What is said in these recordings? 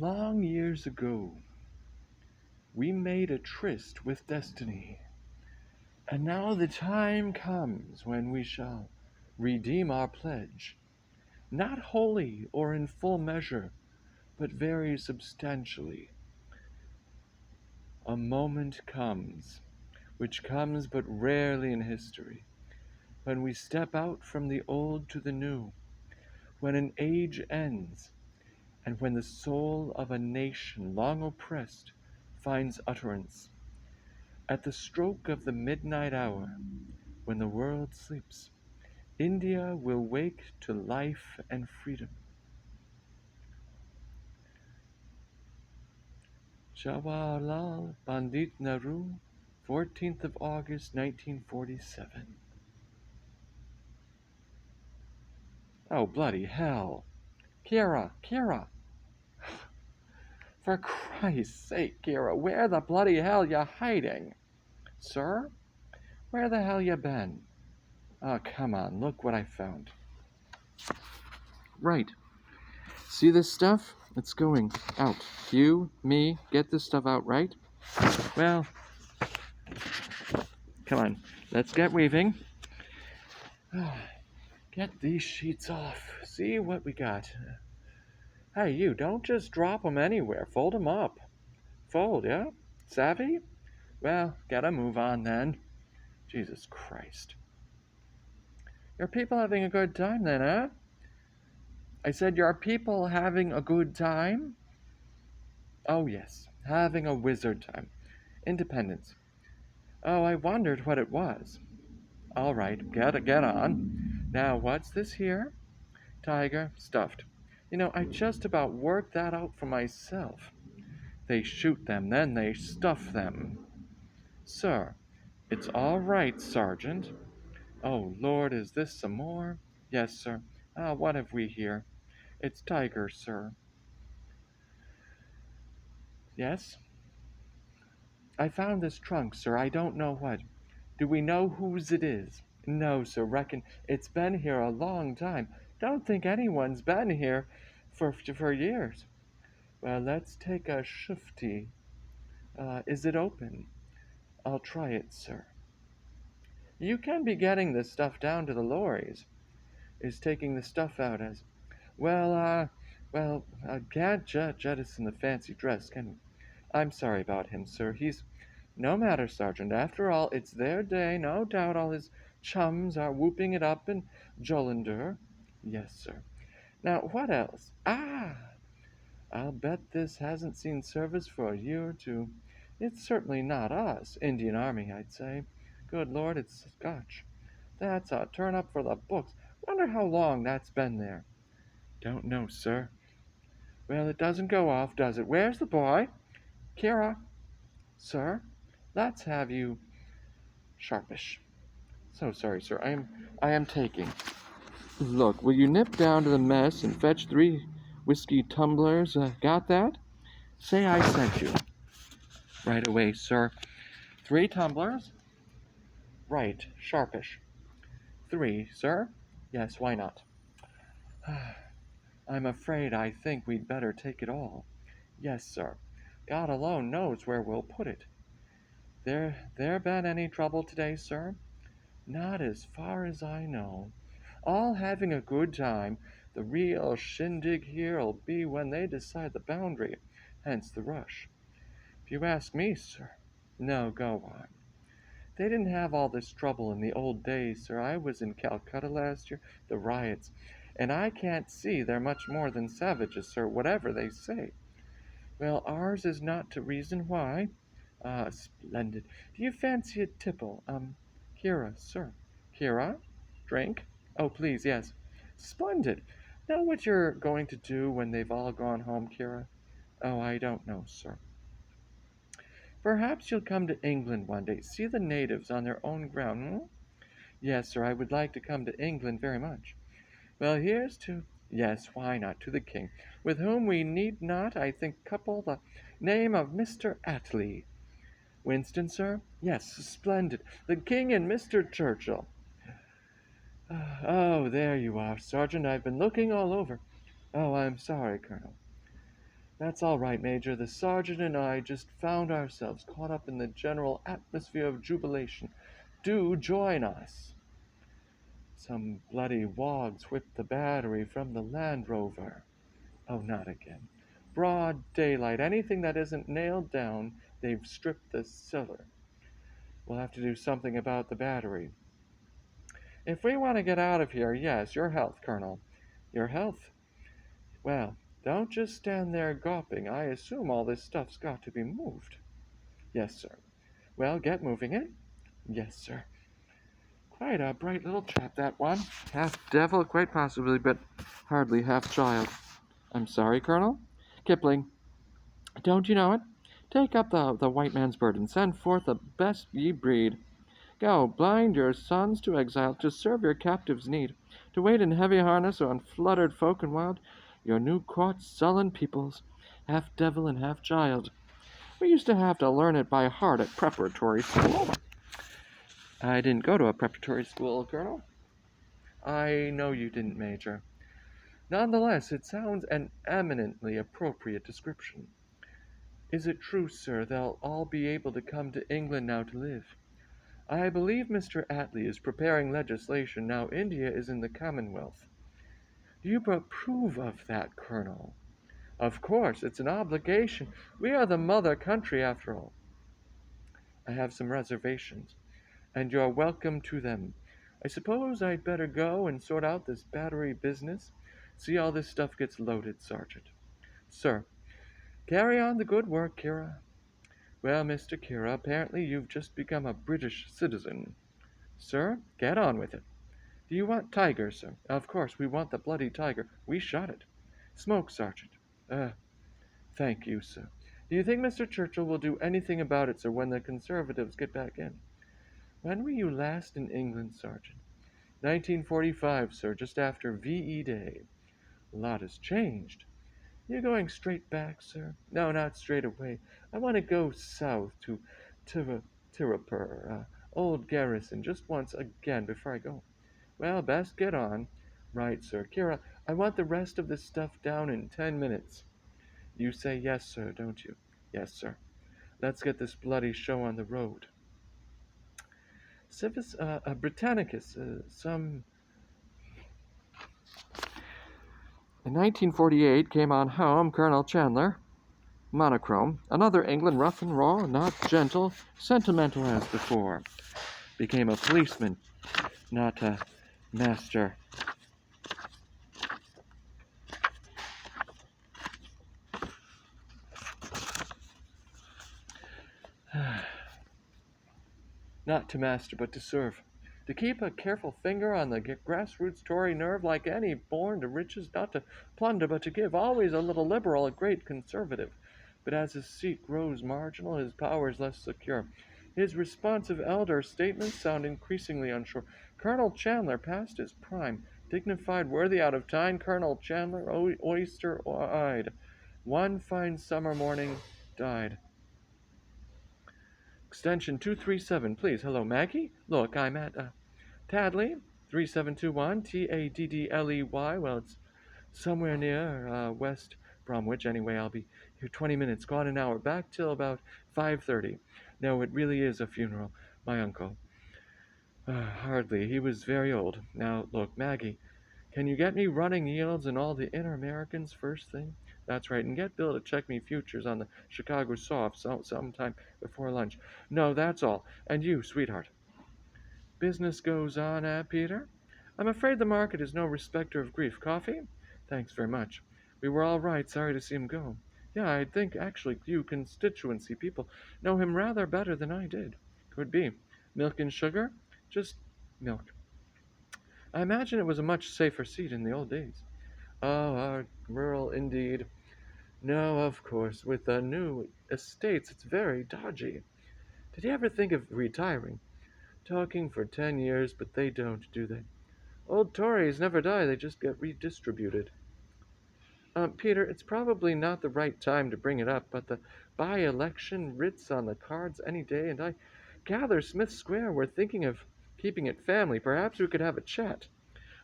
Long years ago, we made a tryst with destiny, and now the time comes when we shall redeem our pledge, not wholly or in full measure, but very substantially. A moment comes, which comes but rarely in history, when we step out from the old to the new, when an age ends, and when the soul of a nation long oppressed finds utterance. At the stroke of the midnight hour, when the world sleeps, India will wake to life and freedom. Jawaharlal Pandit Nehru, 14th of August, 1947. Oh, bloody hell. Kira, for Christ's sake, Kira, where the bloody hell you hiding? Sir? Where the hell you been? Oh, come on, look what I found. Right. See this stuff? It's going out. You, me, get this stuff out, right? Well, come on. Let's get weaving. Get these sheets off. See what we got. Hey, you, don't just drop them anywhere. Fold them up. Fold, yeah? Savvy? Well, gotta move on then. Jesus Christ. Your people having a good time then, eh? I said, your people having a good time? Oh, yes, having a wizard time. Independence. Oh, I wondered what it was. All right, get on. Now, what's this here? Tiger, stuffed. I just about worked that out for myself. They shoot them, then they stuff them. Sir, it's all right, Sergeant. Oh, Lord, is this some more? Yes, sir. Ah, what have we here? It's Tiger, sir. Yes? I found this trunk, sir. I don't know what. Do we know whose it is? No, sir. Reckon it's been here a long time. Don't think anyone's been here for years. Well, let's take a shifty. Is it open? I'll try it, sir. You can be getting this stuff down to the lorries. Is taking the stuff out as well. Can't jettison the fancy dress, can we? I'm sorry about him, sir. He's no matter, Sergeant. After all, it's their day. No doubt all his chums are whooping it up in Jolinder. Yes, sir. Now, what else? Ah! I'll bet this hasn't seen service for a year or two. It's certainly not us. Indian Army, I'd say. Good Lord, it's Scotch. That's a turn up for the books. Wonder how long that's been there. Don't know, sir. Well, it doesn't go off, does it? Where's the boy? Kira. Sir, let's have you sharpish. So sorry, sir. I am taking. Look, will you nip down to the mess and fetch 3 whiskey tumblers? Got that? Say I sent you. Right away, sir. 3 tumblers? Right, sharpish. 3, sir? Yes, why not? I'm afraid I think we'd better take it all. Yes, sir. God alone knows where we'll put it. There been any trouble today, sir? Not as far as I know. All having a good time. The real shindig here'll be when they decide the boundary, hence the rush. If you ask me, sir. No, go on. They didn't have all this trouble in the old days, sir. I was in Calcutta last year, the riots, and I can't see they're much more than savages, sir, whatever they say. Well, ours is not to reason why. Ah, splendid. Do you fancy a tipple? Kira, sir. Kira? Drink? Oh, please, yes. Splendid. Know what you're going to do when they've all gone home, Kira? Oh, I don't know, sir. Perhaps you'll come to England one day, see the natives on their own ground. Hmm? Yes, sir, I would like to come to England very much. Well, here's to yes, why not, to the king, with whom we need not, I think, couple the name of Mr. Attley. Winston, sir? Yes, splendid. The king and Mr. Churchill. Oh, there you are, Sergeant. I've been looking all over. Oh, I'm sorry, Colonel. That's all right, Major. The sergeant and I just found ourselves caught up in the general atmosphere of jubilation. Do join us. Some bloody wogs whipped the battery from the Land Rover. Oh, not again. Broad daylight. Anything that isn't nailed down, they've stripped the cellar. We'll have to do something about the battery. If we want to get out of here, yes, your health, Colonel. Your health? Well, don't just stand there gawping. I assume all this stuff's got to be moved. Yes, sir. Well, get moving it. Yes, sir. Quite a bright little chap, that one. Half devil, quite possibly, but hardly half child. I'm sorry, Colonel? Kipling. Don't you know it? Take up the white man's burden. Send forth the best ye breed. Go, blind your sons to exile, to serve your captives' need, to wait in heavy harness on fluttered folk and wild, your new caught sullen peoples, half devil and half child. We used to have to learn it by heart at preparatory school. I didn't go to a preparatory school, Colonel. I know you didn't, Major. Nonetheless, it sounds an eminently appropriate description. Is it true, sir, they'll all be able to come to England now to live? I believe Mr. Attlee is preparing legislation now India is in the Commonwealth. Do you approve of that, Colonel? Of course, it's an obligation. We are the mother country, after all. I have some reservations, and you're welcome to them. I suppose I'd better go and sort out this battery business. See all this stuff gets loaded, Sergeant. Sir, carry on the good work, Kira. Well, Mr. Kira, apparently you've just become a British citizen. Sir, get on with it. Do you want tiger, sir? Of course, we want the bloody tiger. We shot it. Smoke, Sergeant. Uh, thank you, sir. Do you think Mr. Churchill will do anything about it, sir, when the Conservatives get back in? When were you last in England, Sergeant? 1945, sir, just after VE Day. A lot has changed. You're going straight back, sir? No, not straight away. I want to go south to Tirupur, old garrison, just once again before I go. Well, best get on. Right, sir. Kira, I want the rest of this stuff down in 10 minutes. You say yes, sir, don't you? Yes, sir. Let's get this bloody show on the road. Civis Britannicus, some. In 1948 came on home Colonel Chandler, monochrome, another England rough and raw, not gentle, sentimental as before. Became a policeman, not a master. Not to master, but to serve. To keep a careful finger on the grassroots Tory nerve like any born to riches, not to plunder, but to give, always a little liberal, a great conservative. But as his seat grows marginal, his powers less secure. His responsive elder statements sound increasingly unsure. Colonel Chandler past his prime, dignified, worthy, out of time. Colonel Chandler, oyster-eyed. One fine summer morning, died. Extension 237, please. Hello, Maggie. Look, I'm at Tadley, 3721, Taddley. Well, it's somewhere near West Bromwich. Anyway, I'll be here 20 minutes, gone an hour, back till about 5:30. No, it really is a funeral. My uncle. Hardly. He was very old. Now, look, Maggie, can you get me running yields and all the Inter-Americans first thing? That's right, and get Bill to check me futures on the Chicago soft sometime before lunch. No, that's all. And you, sweetheart. Business goes on, Peter? I'm afraid the market is no respecter of grief. Coffee? Thanks very much. We were all right. Sorry to see him go. Yeah, I think actually you constituency people know him rather better than I did. Could be. Milk and sugar? Just milk. I imagine it was a much safer seat in the old days. Oh, our rural indeed. No, of course, with the new estates, it's very dodgy. Did you ever think of retiring? Talking for 10 years, but they don't, do they? Old Tories never die, they just get redistributed. Peter, it's probably not the right time to bring it up, but the by-election writ's on the cards any day, and I gather Smith Square we're thinking of keeping it family. Perhaps we could have a chat.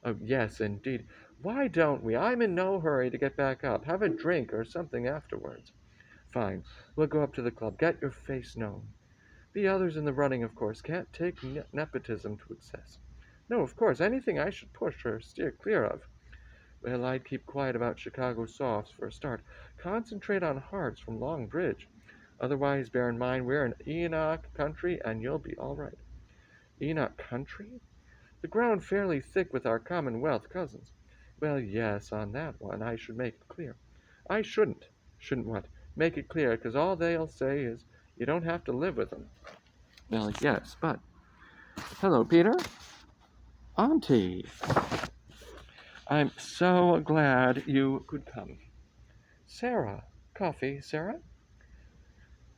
Oh, yes, indeed. Why don't we? I'm in no hurry to get back up. Have a drink or something afterwards. Fine. We'll go up to the club. Get your face known. The others in the running, of course, can't take nepotism to excess. No, of course, anything I should push or steer clear of. Well, I'd keep quiet about Chicago softs for a start. Concentrate on hearts from Long Bridge. Otherwise, bear in mind we're in Enoch country and you'll be all right. Enoch country? The ground fairly thick with our Commonwealth cousins. Well, yes, on that one I should make it clear. I shouldn't. Shouldn't what? Make it clear, 'cause all they'll say is you don't have to live with them. Well, yes, but... Hello, Peter. Auntie. I'm so glad you could come. Sarah. Coffee, Sarah?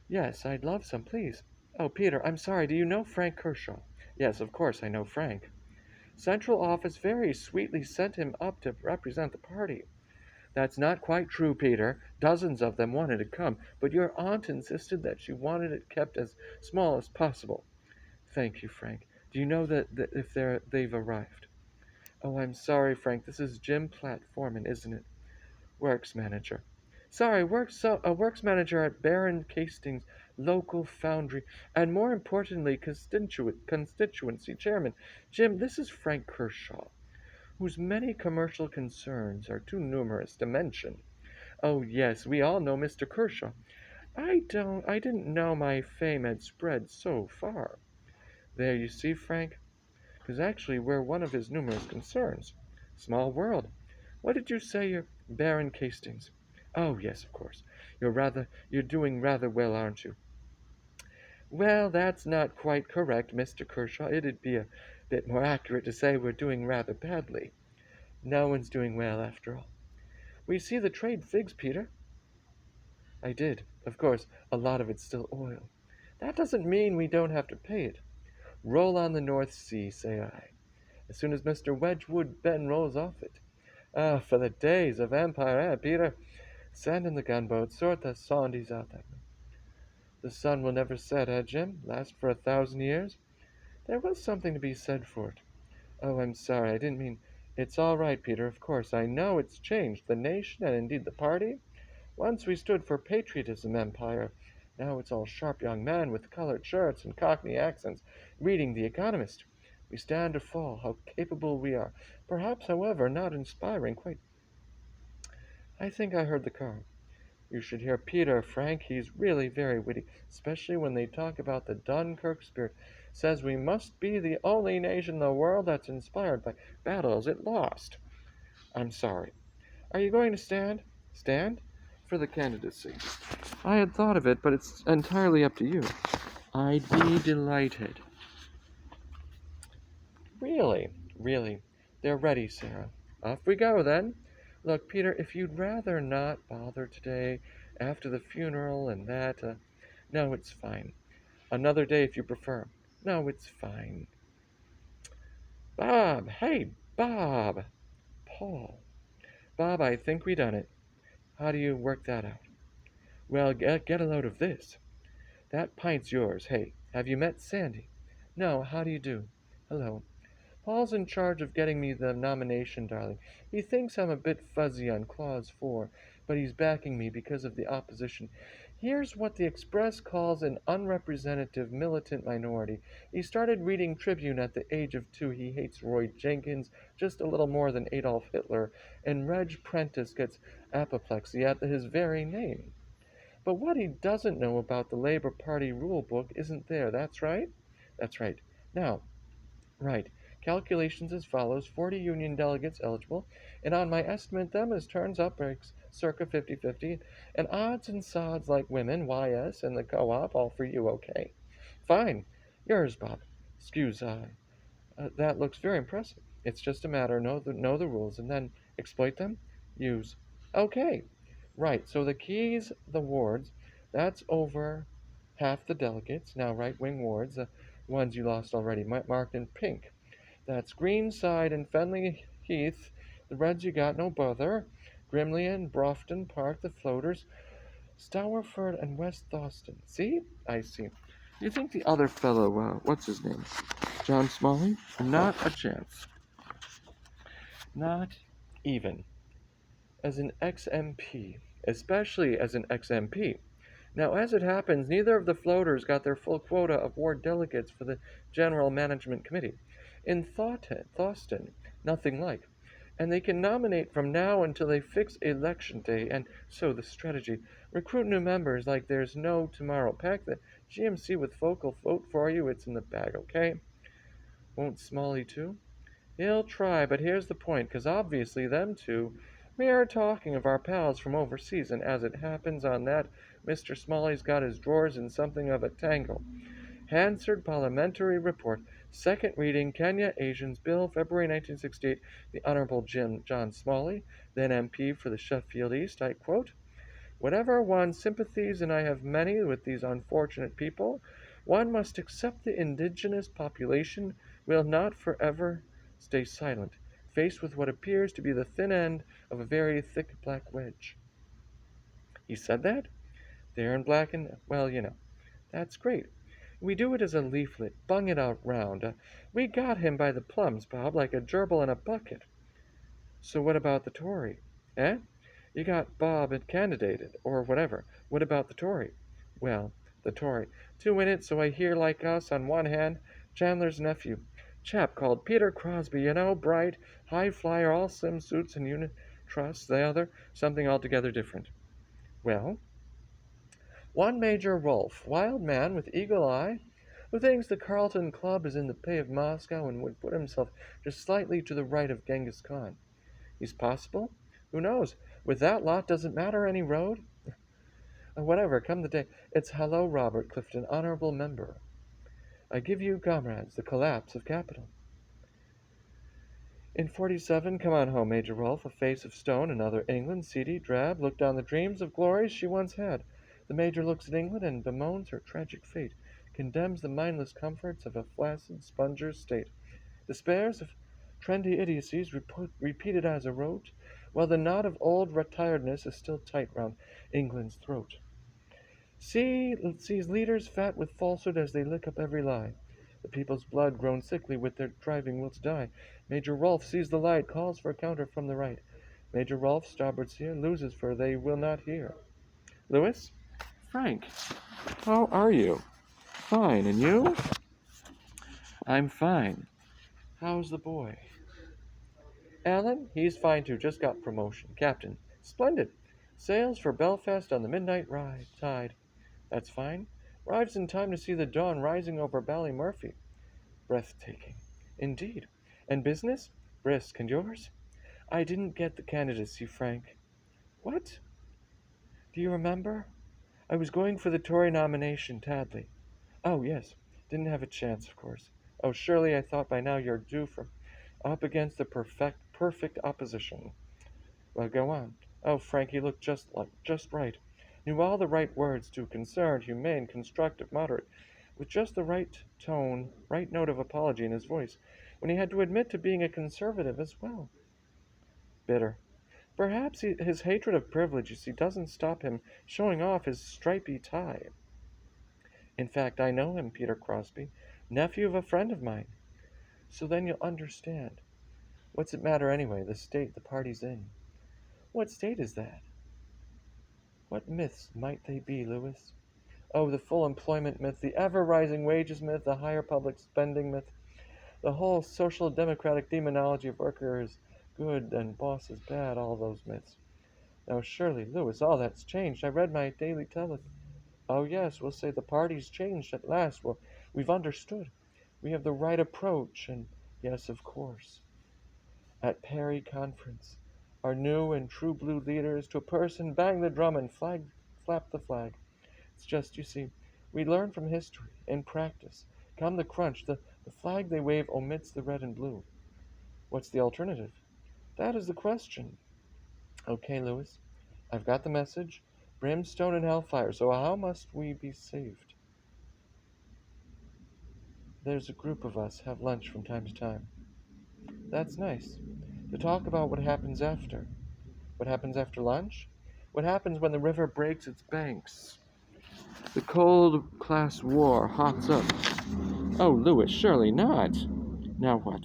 Yes, I'd love some, please. Oh, Peter, I'm sorry. Do you know Frank Kershaw? Yes, of course I know Frank. Central Office very sweetly sent him up to represent the party. That's not quite true, Peter. Dozens of them wanted to come, but your aunt insisted that she wanted it kept as small as possible. Thank you, Frank. Do you know that if they've arrived? Oh, I'm sorry, Frank. This is Jim Platt, foreman, isn't it? Works manager. Sorry, works manager at Baron Castings local foundry, and more importantly, constituency chairman. Jim, this is Frank Kershaw, whose many commercial concerns are too numerous to mention. Oh, yes, we all know Mr. Kershaw. I didn't know my fame had spread so far. There, you see, Frank, because actually we're one of his numerous concerns. Small world. What did you say, you're Baron Castings? Oh, yes, of course. You're doing rather well, aren't you? Well, that's not quite correct, Mr. Kershaw. It'd be a bit more accurate to say we're doing rather badly. No one's doing well, after all. We see the trade figs, Peter. I did. Of course, a lot of it's still oil. That doesn't mean we don't have to pay it. Roll on the North Sea, say I. As soon as Mr. Wedgwood Ben rolls off it. Ah, for the days of empire, Peter? Send in the gunboat, sort the Saundies out that way. The sun will never set, Jim? Last for 1,000 years? There was something to be said for it. Oh, I'm sorry, I didn't mean... It's all right, Peter, of course. I know it's changed. The nation, and indeed the party. Once we stood for patriotism, empire. Now it's all sharp young men with colored shirts and cockney accents, reading The Economist. We stand or fall, how capable we are. Perhaps, however, not inspiring quite. I think I heard the car. You should hear Peter, Frank. He's really very witty, especially when they talk about the Dunkirk spirit. Says we must be the only nation in the world that's inspired by battles it lost. I'm sorry. Are you going to stand? Stand? For the candidacy. I had thought of it, but it's entirely up to you. I'd be delighted. Really? Really? They're ready, Sarah. Off we go, then. Look, Peter, if you'd rather not bother today, after the funeral and that, no, it's fine. Another day if you prefer. No, it's fine. Bob! Hey, Bob! Paul. Bob, I think we done it. How do you work that out? Well, get a load of this. That pint's yours. Hey, have you met Sandy? No, how do you do? Hello. Paul's in charge of getting me the nomination, darling. He thinks I'm a bit fuzzy on Clause 4, but he's backing me because of the opposition. Here's what the Express calls an unrepresentative militant minority. He started reading Tribune at the age of 2. He hates Roy Jenkins just a little more than Adolf Hitler, and Reg Prentice gets apoplexy at his very name. But what he doesn't know about the Labor Party rule book isn't there. That's right? That's right. Now, right. Calculations as follows: 40 union delegates eligible, and on my estimate them as turns up breaks circa 50-50, and odds and sods like women, YS, and the co-op, all for you, okay? Fine. Yours, Bob. Excuse, that looks very impressive. It's just a matter, know the rules, and then exploit them? Use. Okay. Right, so the keys, the wards, that's over half the delegates. Now right-wing wards, the ones you lost already, marked in pink. That's Greenside and Fenley Heath. The Reds you got no bother. Grimley and Brofton Park, the floaters. Stourford and West Thawston. See? I see. You think the other fellow, what's his name? John Smalley? Not a chance. Not even as an ex-MP, especially as an ex-MP. Now, as it happens, neither of the floaters got their full quota of ward delegates for the General Management Committee. In Thawston, nothing like. And they can nominate from now until they fix election day, and so the strategy. Recruit new members like there's no tomorrow. Pack the GMC with vocal vote for you, it's in the bag, okay? Won't Smalley too? He'll try, but here's the point, 'cause obviously them two, we are talking of our pals from overseas, and as it happens on that, Mr. Smalley's got his drawers in something of a tangle. Hansard Parliamentary Report, second reading, Kenya Asians Bill, February 1968, the Honorable John Smalley, then MP for the Sheffield East, I quote, "Whatever one's sympathies, and I have many with these unfortunate people, one must accept the indigenous population will not forever stay silent, faced with what appears to be the thin end of a very thick black wedge." He said that? There in black and, well, that's great. We do it as a leaflet, bung it out round. We got him by the plums, Bob, like a gerbil in a bucket. So what about the Tory? Eh? You got Bob and candidated, or whatever. What about the Tory? Well, the Tory. Two in it, so I hear, like us, on one hand, Chandler's nephew. Chap called Peter Crosby, bright, high flyer, all slim suits and unit trusts. The other, something altogether different. Well, one Major Rolfe, wild man with eagle eye, who thinks the Carlton Club is in the pay of Moscow and would put himself just slightly to the right of Genghis Khan. He's possible? Who knows? With that lot, doesn't matter any road? Whatever, come the day. It's hello, Robert Clifton, honorable member. I give you, comrades, the collapse of capital. In 47, come on home, Major Rolfe, a face of stone, another England, seedy, drab, look down the dreams of glories she once had. The Major looks at England and bemoans her tragic fate, condemns the mindless comforts of a flaccid sponger's state, despairs of trendy idiocies repeated as a rote, while the knot of old retiredness is still tight round England's throat. Sees leaders fat with falsehood as they lick up every lie. The people's blood grown sickly with their driving will to die. Major Rolfe sees the light, calls for a counter from the right. Major Rolfe, starboard seer, loses for they will not hear. Lewis? Frank, how are you? Fine, and you? I'm fine. How's the boy? Alan? He's fine too, just got promotion. Captain. Splendid. Sails for Belfast on the midnight tide. That's fine. Arrives in time to see the dawn rising over Ballymurphy. Breathtaking. Indeed. And business? Brisk. And yours? I didn't get the candidacy, Frank. What? Do you remember? I was going for the Tory nomination, Tadley. Oh, yes. Didn't have a chance, of course. Oh, surely I thought by now you're due for up against the perfect opposition. Well, go on. Oh, Frank, he looked just right. Knew all the right words too, concerned, humane, constructive, moderate, with just the right tone, right note of apology in his voice, when he had to admit to being a conservative as well. Bitter. Perhaps his hatred of privilege, you see, doesn't stop him showing off his stripy tie. In fact, I know him, Peter Crosby, nephew of a friend of mine. So then you'll understand. What's it matter anyway, the state the party's in? What state is that? What myths might they be, Lewis? Oh, the full employment myth, the ever-rising wages myth, the higher public spending myth, the whole social democratic demonology of workers good and bosses bad, all those myths. Now, surely, Lewis, all that's changed. I read my daily telegram. Oh, yes, we'll say the party's changed at last. Well, we've understood. We have the right approach, and yes, of course. At Perry Conference, our new and true blue leaders to a person bang the drum and flap the flag. It's just, you see, we learn from history, in practice. Come the crunch, the flag they wave omits the red and blue. What's the alternative? That is the question. Okay, Lewis, I've got the message. Brimstone and hellfire, so how must we be saved? There's a group of us have lunch from time to time. That's nice. To talk about what happens after. What happens after lunch? What happens when the river breaks its banks? The cold class war hots up. Oh, Lewis, surely not. Now what?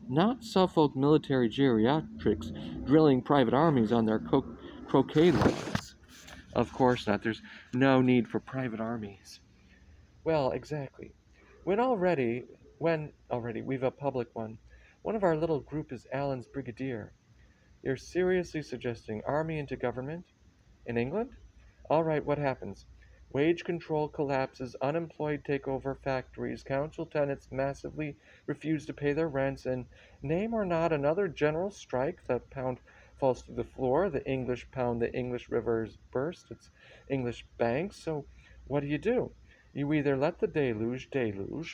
Not Suffolk military geriatrics drilling private armies on their croquet lawns. Of course not. There's no need for private armies. Well, exactly. When already we've a public one. One of our little group is Allen's brigadier. You're seriously suggesting army into government? In England? All right, what happens? Wage control collapses, unemployed take over factories, council tenants massively refuse to pay their rents, and name or not another general strike, the pound falls to the floor, the English pound, the English rivers burst, it's English banks. So what do? You either let the deluge,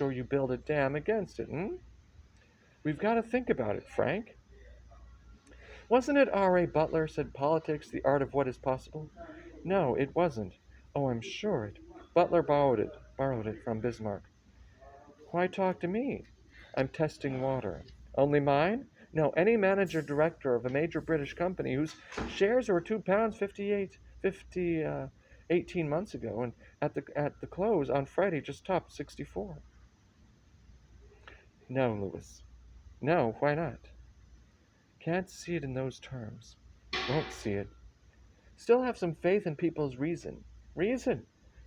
or you build a dam against it, hmm? We've got to think about it, Frank. Wasn't it R.A. Butler said politics the art of what is possible? No, it wasn't. Oh, I'm sure it. Butler borrowed it from Bismarck. Why talk to me? I'm testing water. Only mine? No, any manager director of a major British company whose shares were £2 50 18 months ago, and at the close on Friday just topped 64. No, Lewis. No, why not? Can't see it in those terms. Won't see it. Still have some faith in people's reason. Reason?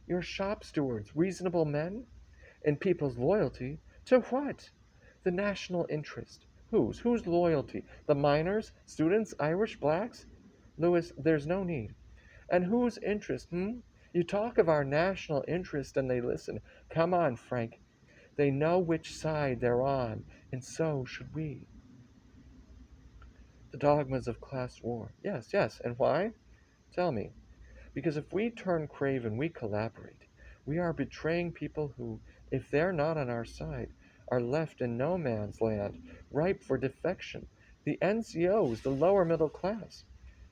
Your shop stewards, reasonable men? In people's loyalty? To what? The national interest. Whose? Whose loyalty? The miners? Students? Irish blacks? Lewis, there's no need. And whose interest, hmm? You talk of our national interest and they listen. Come on, Frank. They know which side they're on, and so should we. The dogmas of class war. Yes, yes. And why? Tell me. Because if we turn craven, we collaborate. We are betraying people who, if they're not on our side, are left in no man's land, ripe for defection. The NCOs, the lower middle class.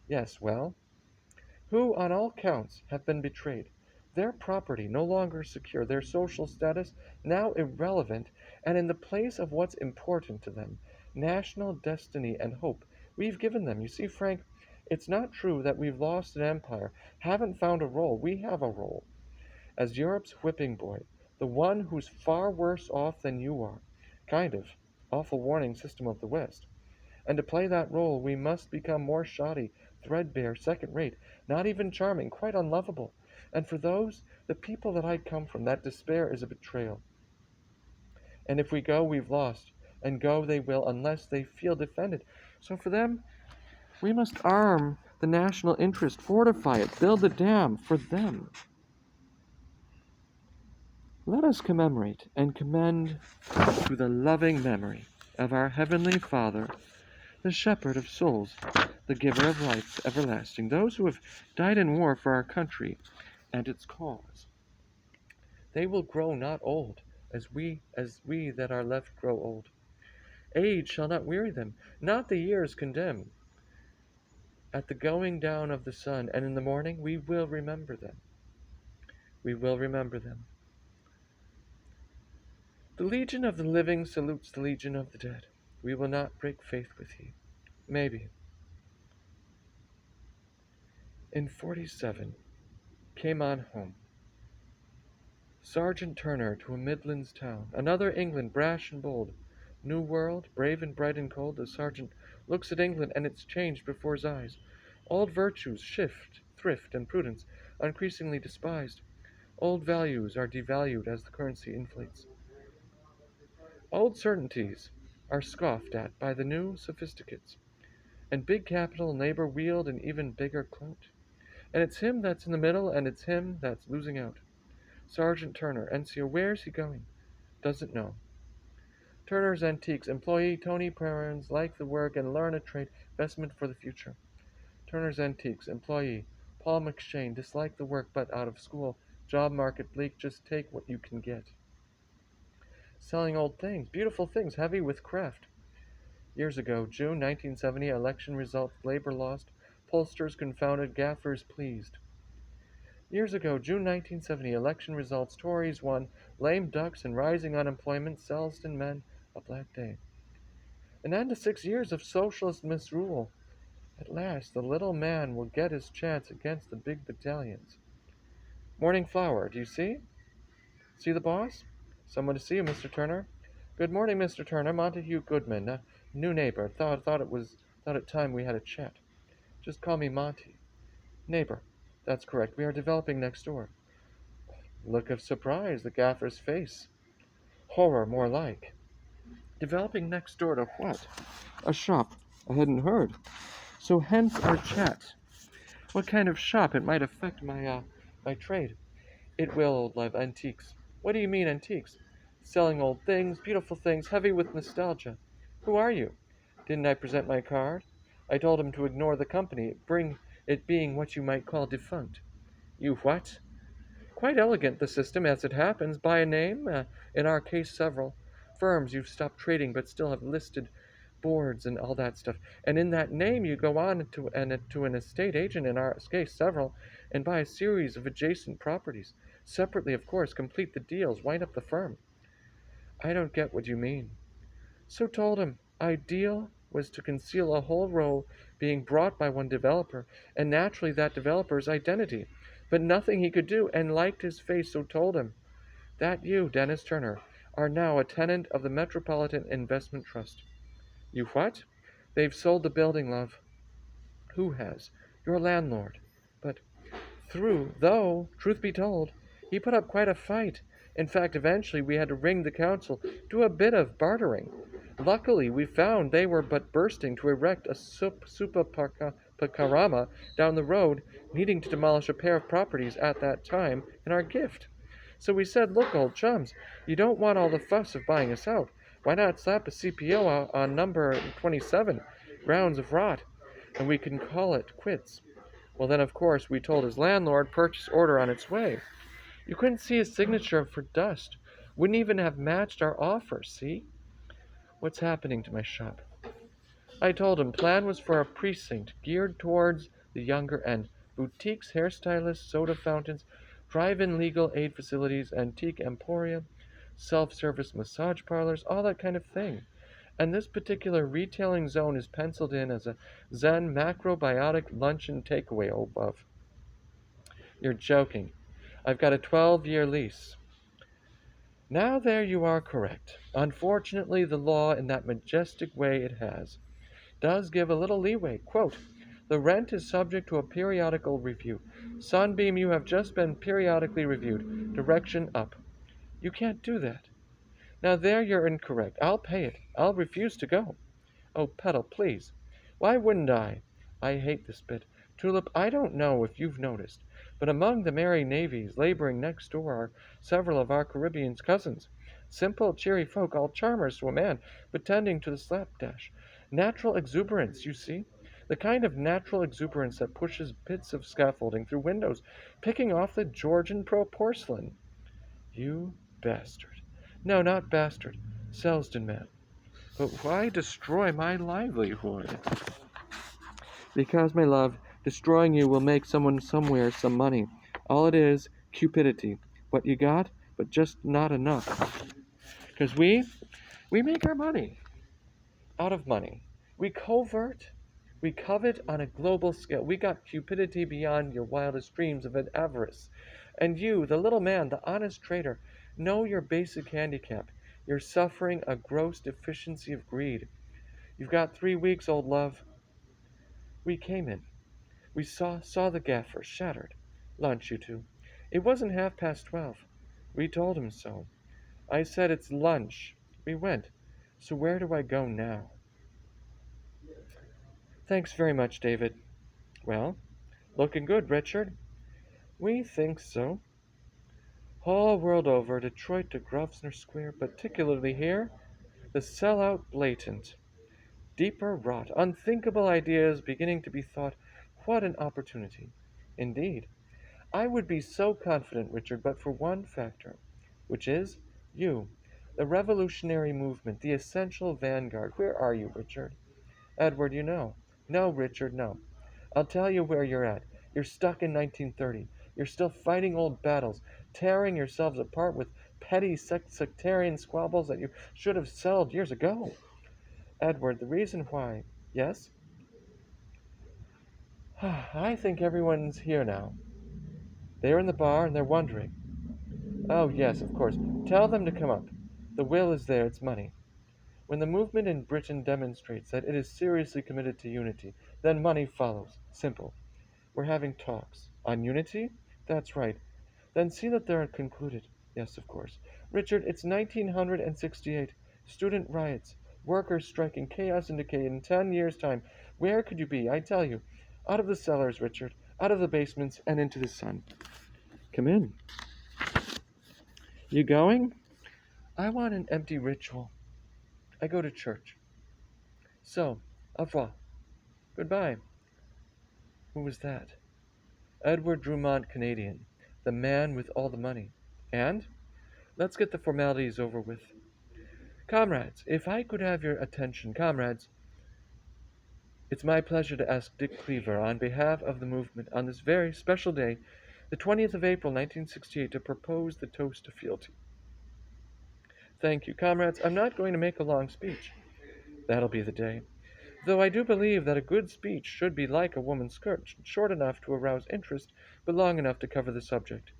Yes, well, who on all counts have been betrayed. Their property no longer secure, their social status now irrelevant, and in the place of what's important to them, national destiny and hope, we've given them. You see, Frank, it's not true that we've lost an empire, haven't found a role. We have a role. As Europe's whipping boy, the one who's far worse off than you are. Kind of. Awful warning system of the West. And to play that role, we must become more shoddy, threadbare, second rate, not even charming, quite unlovable. And for those, the people that I come from, that despair is a betrayal. And if we go, we've lost. And go they will unless they feel defended. So for them, we must arm the national interest, fortify it, build a dam for them. Let us commemorate and commend to the loving memory of our Heavenly Father, the Shepherd of souls, the Giver of life everlasting, those who have died in war for our country and its cause. They will grow not old, as we that are left grow old. Age shall not weary them, not the years condemn. At the going down of the sun and in the morning, we will remember them. We will remember them. The legion of the living salutes the legion of the dead. We will not break faith with ye. Maybe. In 47, came on home. Sergeant Turner to a Midlands town. Another England, brash and bold. New world, brave and bright and cold. The sergeant looks at England and it's changed before his eyes. Old virtues shift, thrift and prudence, increasingly despised. Old values are devalued as the currency inflates. Old certainties are scoffed at by the new sophisticates. And big capital and labor wield an even bigger clout. And it's him that's in the middle, and it's him that's losing out. Sergeant Turner, NCO, where's he going? Doesn't know. Turner's Antiques, employee Tony Perrins, like the work and learn a trade, investment for the future. Turner's Antiques, employee Paul McShane, dislike the work but out of school, job market bleak, just take what you can get. Selling old things, beautiful things, heavy with craft. Years ago, June 1970, election results, labor lost, pollsters confounded, gaffers pleased. Years ago, June 1970, election results, Tories won, lame ducks and rising unemployment, Selsdon men, a black day. An end to 6 years of socialist misrule. At last, the little man will get his chance against the big battalions. Morning flower, do you see? See the boss? Someone to see you, Mr. Turner. Good morning, Mr. Turner. Montague Goodman, new neighbor. Thought it time we had a chat. Just call me Monty. Neighbor. That's correct. We are developing next door. Look of surprise, the gaffer's face. Horror, more like. Developing next door to what? A shop. I hadn't heard. So hence our chat. What kind of shop? It might affect my trade. It will, old love. Antiques. What do you mean, antiques? Selling old things, beautiful things, heavy with nostalgia. Who are you? Didn't I present my card? I told him to ignore the company, bring it being what you might call defunct. You what? Quite elegant, the system, as it happens. By a name, in our case, several. Firms you've stopped trading but still have listed boards and all that stuff. And in that name, you go on to an estate agent, in our case, several, and buy a series of adjacent properties. Separately, of course, complete the deals, wind up the firm. I don't get what you mean. So told him. Ideal was to conceal a whole row being brought by one developer, and naturally that developer's identity. But nothing he could do, and liked his face, so told him. That you, Dennis Turner, are now a tenant of the Metropolitan Investment Trust. You what? They've sold the building, love. Who has? Your landlord. But though, truth be told, he put up quite a fight. In fact, eventually we had to ring the council, do a bit of bartering. Luckily, we found they were but bursting to erect a pakarama down the road, needing to demolish a pair of properties at that time in our gift. So we said, look, old chums, you don't want all the fuss of buying us out. Why not slap a CPO on number 27, grounds of rot, and we can call it quits. Well, then, of course, we told his landlord purchase order on its way. You couldn't see his signature for dust. Wouldn't even have matched our offer, see? What's happening to my shop? I told him plan was for a precinct geared towards the younger end. Boutiques, hairstylists, soda fountains, drive-in legal aid facilities, antique emporia, self-service massage parlors, all that kind of thing. And this particular retailing zone is penciled in as a Zen macrobiotic luncheon takeaway, old love. You're joking. I've got a 12-year lease. Now there you are correct. Unfortunately, the law, in that majestic way it has, does give a little leeway. Quote, the rent is subject to a periodical review. Sunbeam, you have just been periodically reviewed. Direction up. You can't do that. Now there you're incorrect. I'll pay it. I'll refuse to go. Oh, Petal, please. Why wouldn't I? I hate this bit. Tulip, I don't know if you've noticed, but among the merry navies laboring next door are several of our Caribbean cousins. Simple, cheery folk, all charmers to a man, but tending to the slapdash. Natural exuberance, you see? The kind of natural exuberance that pushes bits of scaffolding through windows, picking off the Georgian porcelain. You bastard. No, not bastard. Selsdon man. But why destroy my livelihood? Because, my love, destroying you will make someone somewhere some money. All it is, cupidity. What you got, but just not enough. Because we make our money out of money. We covert, we covet on a global scale. We got cupidity beyond your wildest dreams of an avarice. And you, the little man, the honest trader, know your basic handicap. You're suffering a gross deficiency of greed. You've got 3 weeks, old love. We came in. We saw the gaffer, shattered. Lunch, you two. It wasn't 12:30. We told him so. I said it's lunch. We went. So where do I go now? Thanks very much, David. Well, looking good, Richard. We think so. Whole world over, Detroit to Grosvenor Square, particularly here, the sellout blatant. Deeper rot, unthinkable ideas beginning to be thought. What an opportunity. Indeed. I would be so confident, Richard, but for one factor, which is you, the revolutionary movement, the essential vanguard. Where are you, Richard? Edward, you know. No, Richard, no. I'll tell you where you're at. You're stuck in 1930. You're still fighting old battles, tearing yourselves apart with petty sectarian squabbles that you should have settled years ago. Edward, the reason why. Yes? I think everyone's here now. They're in the bar and they're wondering. Oh, yes, of course. Tell them to come up. The will is there, it's money. When the movement in Britain demonstrates that it is seriously committed to unity, then money follows. Simple. We're having talks. On unity? That's right. Then see that they're concluded. Yes, of course. Richard, it's 1968. Student riots, workers striking, chaos and decay in 10 years' time. Where could you be? I tell you. Out of the cellars, Richard. Out of the basements and into the sun. Come in. You going? I want an empty ritual. I go to church. So, au revoir. Goodbye. Who was that? Edward Drumont, Canadian. The man with all the money. And? Let's get the formalities over with. Comrades, if I could have your attention, comrades, it's my pleasure to ask Dick Cleaver, on behalf of the movement, on this very special day, the 20th of April, 1968, to propose the toast to fealty. Thank you, comrades. I'm not going to make a long speech. That'll be the day. Though I do believe that a good speech should be like a woman's skirt, short enough to arouse interest, but long enough to cover the subject.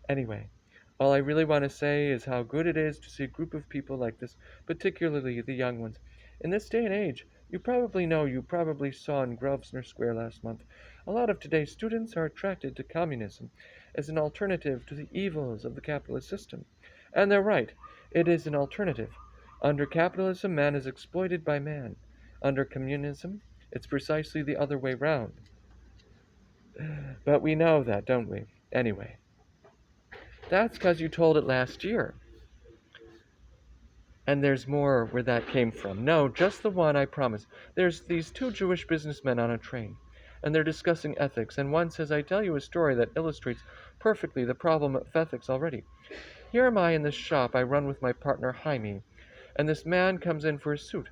Anyway, all I really want to say is how good it is to see a group of people like this, particularly the young ones. In this day and age, you probably saw in Grosvenor Square last month, a lot of today's students are attracted to communism as an alternative to the evils of the capitalist system. And they're right, it is an alternative. Under capitalism, man is exploited by man. Under communism, it's precisely the other way round. But we know that, don't we? Anyway, that's because you told it last year. And there's more where that came from. No, just the one, I promise. There's these two Jewish businessmen on a train, and they're discussing ethics, and one says, I tell you a story that illustrates perfectly the problem of ethics already. Here am I in this shop I run with my partner Jaime, and this man comes in for a suit,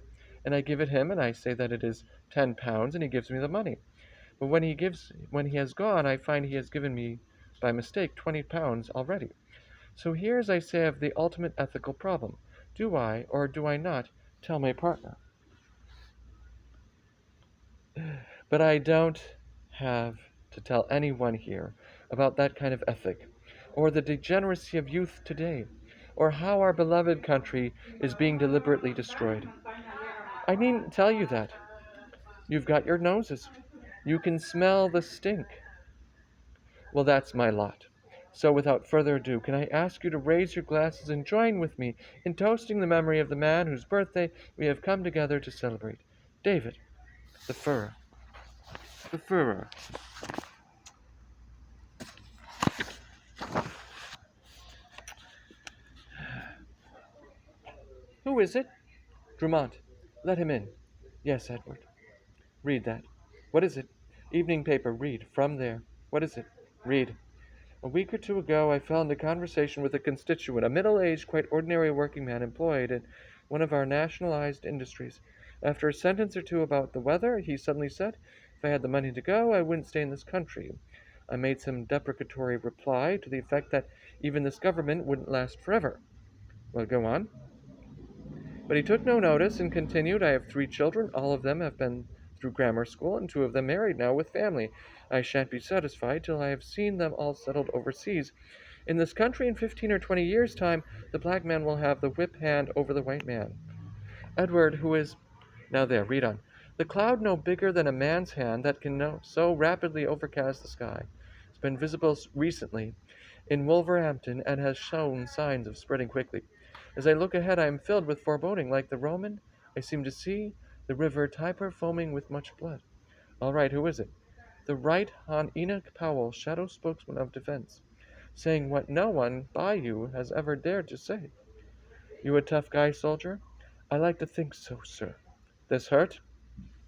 and I give it him, and I say that it is £10, and he gives me the money. But when he has gone, I find he has given me, by mistake, £20 already. So here, as I say, I have the ultimate ethical problem. Do I, or do I not, tell my partner? But I don't have to tell anyone here about that kind of ethic, or the degeneracy of youth today, or how our beloved country is being deliberately destroyed. I needn't tell you that. You've got your noses. You can smell the stink. Well, that's my lot. So without further ado, can I ask you to raise your glasses and join with me in toasting the memory of the man whose birthday we have come together to celebrate, David, the Furrer. The Furrer. Who is it? Drumont. Let him in. Yes, Edward. Read that. What is it? Evening paper. Read. From there. What is it? Read. A week or two ago, I fell into conversation with a constituent, a middle-aged, quite ordinary working man employed in one of our nationalized industries. After a sentence or two about the weather, he suddenly said, if I had the money to go, I wouldn't stay in this country. I made some deprecatory reply to the effect that even this government wouldn't last forever. Well, go on. But he took no notice and continued, I have 3 children. All of them have been through grammar school, and 2 of them married now with family. I shan't be satisfied till I have seen them all settled overseas. In this country, in 15 or 20 years' time, the black man will have the whip hand over the white man. Edward, who is... Now there, read on. The cloud no bigger than a man's hand that can so rapidly overcast the sky. It's been visible recently in Wolverhampton and has shown signs of spreading quickly. As I look ahead, I am filled with foreboding. Like the Roman, I seem to see the river Tiber foaming with much blood. All right, who is it? The Right Hon Enoch Powell, shadow spokesman of defense, saying what no one by you has ever dared to say. You a tough guy, soldier? I like to think so, sir. This hurt?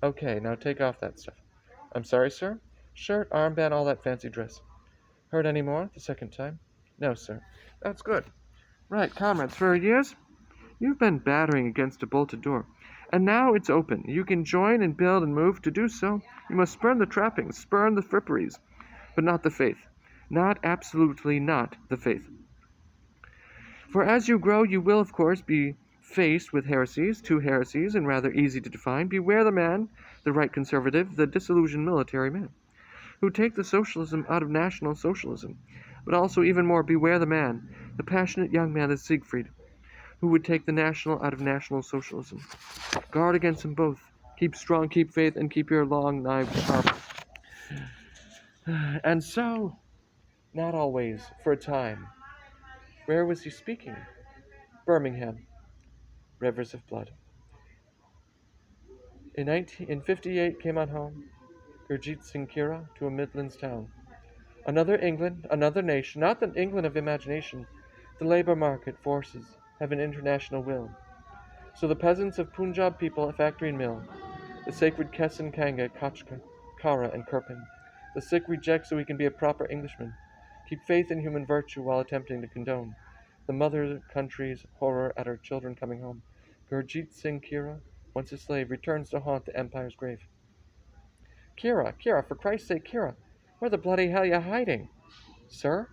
Okay, now take off that stuff. I'm sorry, sir? Shirt, armband, all that fancy dress. Hurt any more? The second time? No, sir. That's good. Right, comrades, for years, you've been battering against a bolted door, and now it's open. You can join and build and move. To do so, you must spurn the trappings, spurn the fripperies, but not the faith. Not absolutely not the faith. For as you grow, you will, of course, be faced with heresies, 2 heresies, and rather easy to define. Beware the man, the right conservative, the disillusioned military man, who take the socialism out of National Socialism. But also, even more, beware the man, the passionate young man, the Siegfried, Who would take the national out of National Socialism? Guard against them both. Keep strong, keep faith, and keep your long knives sharp. And so, not always, for a time. Where was he speaking? Birmingham. Rivers of blood. In 58 came on home, Gurjeet Singh Kira to a Midlands town. Another England, another nation, not the England of imagination. The labour market forces have an international will. So the peasants of Punjab people at factory and mill, the sacred Kesan Kanga, Kachka, Kara, and Kirpan. The sick reject so he can be a proper Englishman. Keep faith in human virtue while attempting to condone the mother country's horror at her children coming home. Gurjeet Singh Kira, once a slave, returns to haunt the empire's grave. Kira, Kira, for Christ's sake, Kira, where the bloody hell you hiding? Sir,